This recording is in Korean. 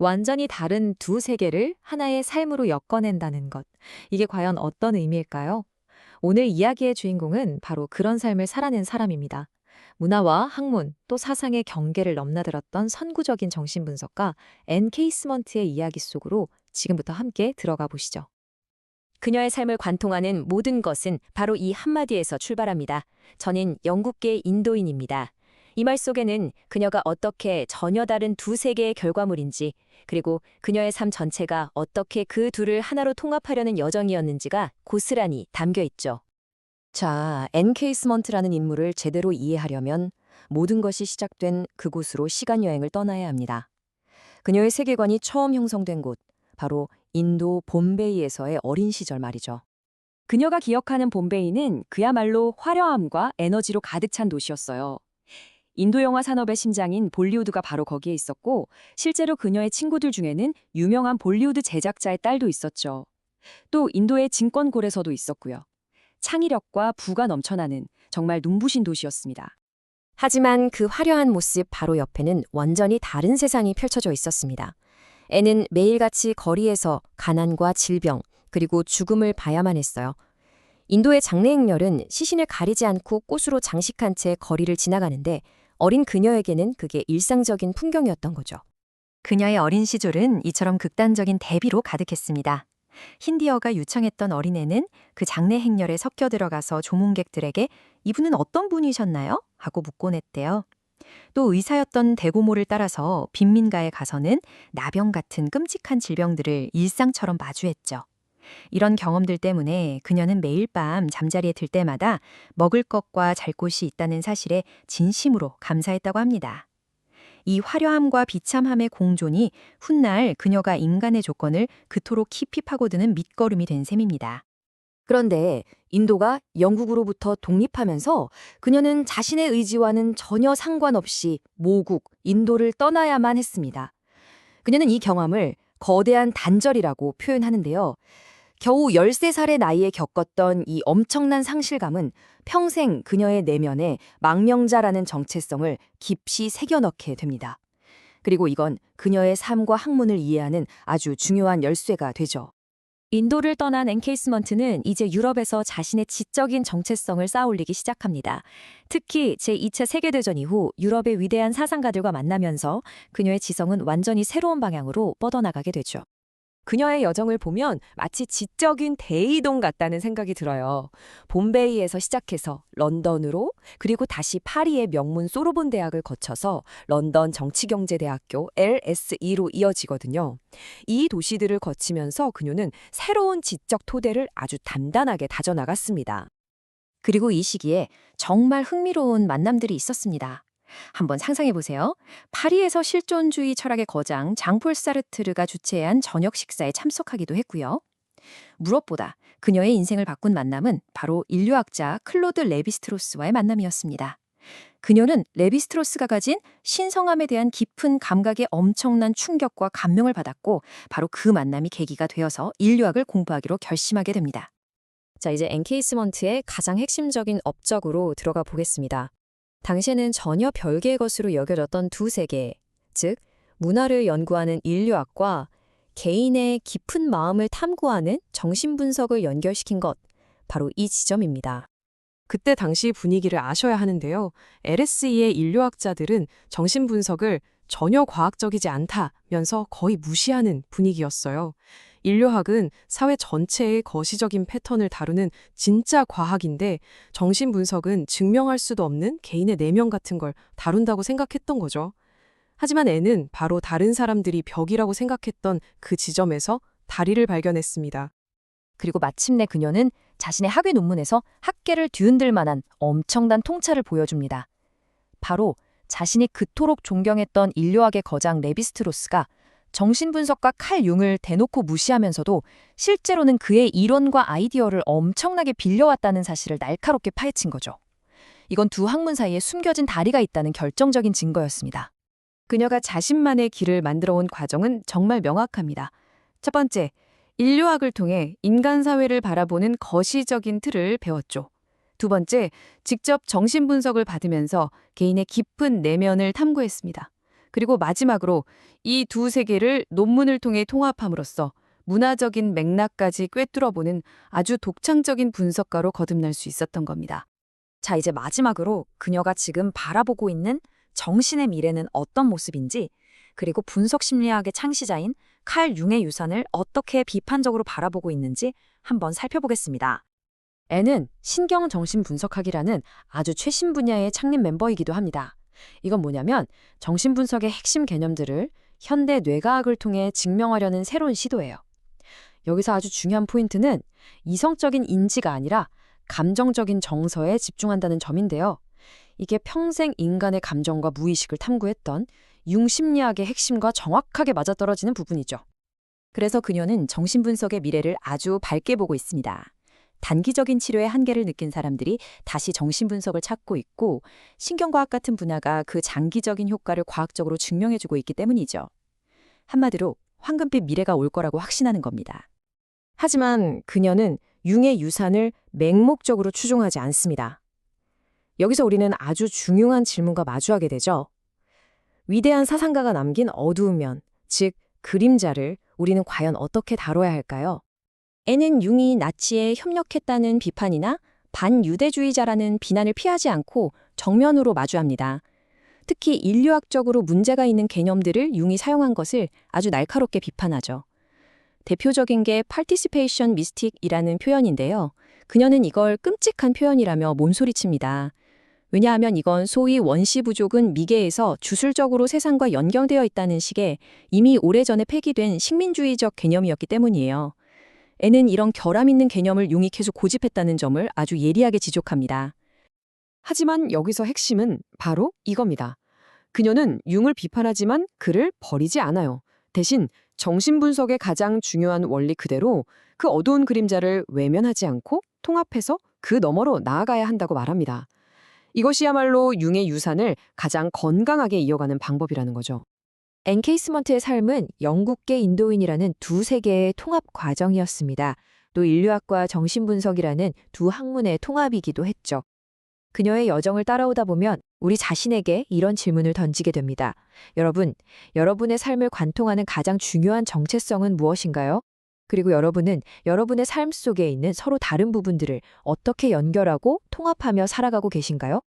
완전히 다른 두 세계를 하나의 삶으로 엮어낸다는 것. 이게 과연 어떤 의미일까요? 오늘 이야기의 주인공은 바로 그런 삶을 살아낸 사람입니다. 문화와 학문, 또 사상의 경계를 넘나들었던 선구적인 정신분석가 앤 케이스먼트의 이야기 속으로 지금부터 함께 들어가 보시죠. 그녀의 삶을 관통하는 모든 것은 바로 이 한마디에서 출발합니다. 저는 영국계 인도인입니다. 이 말 속에는 그녀가 어떻게 전혀 다른 두 세계의 결과물인지, 그리고 그녀의 삶 전체가 어떻게 그 둘을 하나로 통합하려는 여정이었는지가 고스란히 담겨 있죠. 자, 앤 케이스먼트라는 인물을 제대로 이해하려면 모든 것이 시작된 그곳으로 시간여행을 떠나야 합니다. 그녀의 세계관이 처음 형성된 곳, 바로 인도 봄베이에서의 어린 시절 말이죠. 그녀가 기억하는 봄베이는 그야말로 화려함과 에너지로 가득 찬 도시였어요. 인도 영화 산업의 심장인 볼리우드가 바로 거기에 있었고, 실제로 그녀의 친구들 중에는 유명한 볼리우드 제작자의 딸도 있었죠. 또 인도의 증권고래서도 있었고요. 창의력과 부가 넘쳐나는 정말 눈부신 도시였습니다. 하지만 그 화려한 모습 바로 옆에는 완전히 다른 세상이 펼쳐져 있었습니다. 애는 매일같이 거리에서 가난과 질병, 그리고 죽음을 봐야만 했어요. 인도의 장례 행렬은 시신을 가리지 않고 꽃으로 장식한 채 거리를 지나가는데 어린 그녀에게는 그게 일상적인 풍경이었던 거죠. 그녀의 어린 시절은 이처럼 극단적인 대비로 가득했습니다. 힌디어가 유창했던 어린애는 그 장례 행렬에 섞여 들어가서 조문객들에게 이분은 어떤 분이셨나요? 하고 묻곤 했대요. 또 의사였던 대고모를 따라서 빈민가에 가서는 나병 같은 끔찍한 질병들을 일상처럼 마주했죠. 이런 경험들 때문에 그녀는 매일 밤 잠자리에 들 때마다 먹을 것과 잘 곳이 있다는 사실에 진심으로 감사했다고 합니다. 이 화려함과 비참함의 공존이 훗날 그녀가 인간의 조건을 그토록 깊이 파고드는 밑거름이 된 셈입니다. 그런데 인도가 영국으로부터 독립하면서 그녀는 자신의 의지와는 전혀 상관없이 모국, 인도를 떠나야만 했습니다. 그녀는 이 경험을 거대한 단절이라고 표현하는데요. 겨우 13살의 나이에 겪었던 이 엄청난 상실감은 평생 그녀의 내면에 망명자라는 정체성을 깊이 새겨넣게 됩니다. 그리고 이건 그녀의 삶과 학문을 이해하는 아주 중요한 열쇠가 되죠. 인도를 떠난 앤 케이스먼트는 이제 유럽에서 자신의 지적인 정체성을 쌓아올리기 시작합니다. 특히 제2차 세계대전 이후 유럽의 위대한 사상가들과 만나면서 그녀의 지성은 완전히 새로운 방향으로 뻗어나가게 되죠. 그녀의 여정을 보면 마치 지적인 대이동 같다는 생각이 들어요. 봄베이에서 시작해서 런던으로, 그리고 다시 파리의 명문 소르본 대학을 거쳐서 런던 정치경제대학교 LSE로 이어지거든요. 이 도시들을 거치면서 그녀는 새로운 지적 토대를 아주 단단하게 다져나갔습니다. 그리고 이 시기에 정말 흥미로운 만남들이 있었습니다. 한번 상상해 보세요. 파리에서 실존주의 철학의 거장 장폴 사르트르가 주최한 저녁 식사에 참석하기도 했고요. 무엇보다 그녀의 인생을 바꾼 만남은 바로 인류학자 클로드 레비스트로스와의 만남이었습니다. 그녀는 레비스트로스가 가진 신성함에 대한 깊은 감각에 엄청난 충격과 감명을 받았고, 바로 그 만남이 계기가 되어서 인류학을 공부하기로 결심하게 됩니다. 자, 이제 앤 케이스먼트의 가장 핵심적인 업적으로 들어가 보겠습니다. 당시에는 전혀 별개의 것으로 여겨졌던 두 세계, 즉 문화를 연구하는 인류학과 개인의 깊은 마음을 탐구하는 정신분석을 연결시킨 것, 바로 이 지점입니다. 그때 당시 분위기를 아셔야 하는데요. LSE의 인류학자들은 정신분석을 전혀 과학적이지 않다면서 거의 무시하는 분위기였어요. 인류학은 사회 전체의 거시적인 패턴을 다루는 진짜 과학인데, 정신분석은 증명할 수도 없는 개인의 내면 같은 걸 다룬다고 생각했던 거죠. 하지만 애는 바로 다른 사람들이 벽이라고 생각했던 그 지점에서 다리를 발견했습니다. 그리고 마침내 그녀는 자신의 학위 논문에서 학계를 뒤흔들 만한 엄청난 통찰을 보여줍니다. 바로 자신이 그토록 존경했던 인류학의 거장 레비스트로스가 정신분석가 칼 융을 대놓고 무시하면서도 실제로는 그의 이론과 아이디어를 엄청나게 빌려왔다는 사실을 날카롭게 파헤친 거죠. 이건 두 학문 사이에 숨겨진 다리가 있다는 결정적인 증거였습니다. 그녀가 자신만의 길을 만들어온 과정은 정말 명확합니다. 첫 번째, 인류학을 통해 인간 사회를 바라보는 거시적인 틀을 배웠죠. 두 번째, 직접 정신분석을 받으면서 개인의 깊은 내면을 탐구했습니다. 그리고 마지막으로 이 두 세계를 논문을 통해 통합함으로써 문화적인 맥락까지 꿰뚫어보는 아주 독창적인 분석가로 거듭날 수 있었던 겁니다. 자, 이제 마지막으로 그녀가 지금 바라보고 있는 정신의 미래는 어떤 모습인지, 그리고 분석 심리학의 창시자인 칼 융의 유산을 어떻게 비판적으로 바라보고 있는지 한번 살펴보겠습니다. N은 신경정신분석학이라는 아주 최신 분야의 창립 멤버이기도 합니다. 이건 뭐냐면 정신분석의 핵심 개념들을 현대 뇌과학을 통해 증명하려는 새로운 시도예요. 여기서 아주 중요한 포인트는 이성적인 인지가 아니라 감정적인 정서에 집중한다는 점인데요. 이게 평생 인간의 감정과 무의식을 탐구했던 융심리학의 핵심과 정확하게 맞아떨어지는 부분이죠. 그래서 그녀는 정신분석의 미래를 아주 밝게 보고 있습니다. 단기적인 치료의 한계를 느낀 사람들이 다시 정신분석을 찾고 있고, 신경과학 같은 분야가 그 장기적인 효과를 과학적으로 증명해주고 있기 때문이죠. 한마디로 황금빛 미래가 올 거라고 확신하는 겁니다. 하지만 그녀는 융의 유산을 맹목적으로 추종하지 않습니다. 여기서 우리는 아주 중요한 질문과 마주하게 되죠. 위대한 사상가가 남긴 어두운 면, 즉 그림자를 우리는 과연 어떻게 다뤄야 할까요? N은 융이 나치에 협력했다는 비판이나 반유대주의자라는 비난을 피하지 않고 정면으로 마주합니다. 특히 인류학적으로 문제가 있는 개념들을 융이 사용한 것을 아주 날카롭게 비판하죠. 대표적인 게 participation mystics이라는 표현인데요. 그녀는 이걸 끔찍한 표현이라며 몸소리칩니다. 왜냐하면 이건 소위 원시 부족은 미개에서 주술적으로 세상과 연결되어 있다는 식의 이미 오래전에 폐기된 식민주의적 개념이었기 때문이에요. N은 이런 결함 있는 개념을 융이 계속 고집했다는 점을 아주 예리하게 지적합니다. 하지만 여기서 핵심은 바로 이겁니다. 그녀는 융을 비판하지만 그를 버리지 않아요. 대신 정신분석의 가장 중요한 원리 그대로 그 어두운 그림자를 외면하지 않고 통합해서 그 너머로 나아가야 한다고 말합니다. 이것이야말로 융의 유산을 가장 건강하게 이어가는 방법이라는 거죠. 엔케이스먼트의 삶은 영국계 인도인이라는 두 세계의 통합 과정이었습니다. 또 인류학과 정신분석이라는 두 학문의 통합이기도 했죠. 그녀의 여정을 따라오다 보면 우리 자신에게 이런 질문을 던지게 됩니다. 여러분, 여러분의 삶을 관통하는 가장 중요한 정체성은 무엇인가요? 그리고 여러분은 여러분의 삶 속에 있는 서로 다른 부분들을 어떻게 연결하고 통합하며 살아가고 계신가요?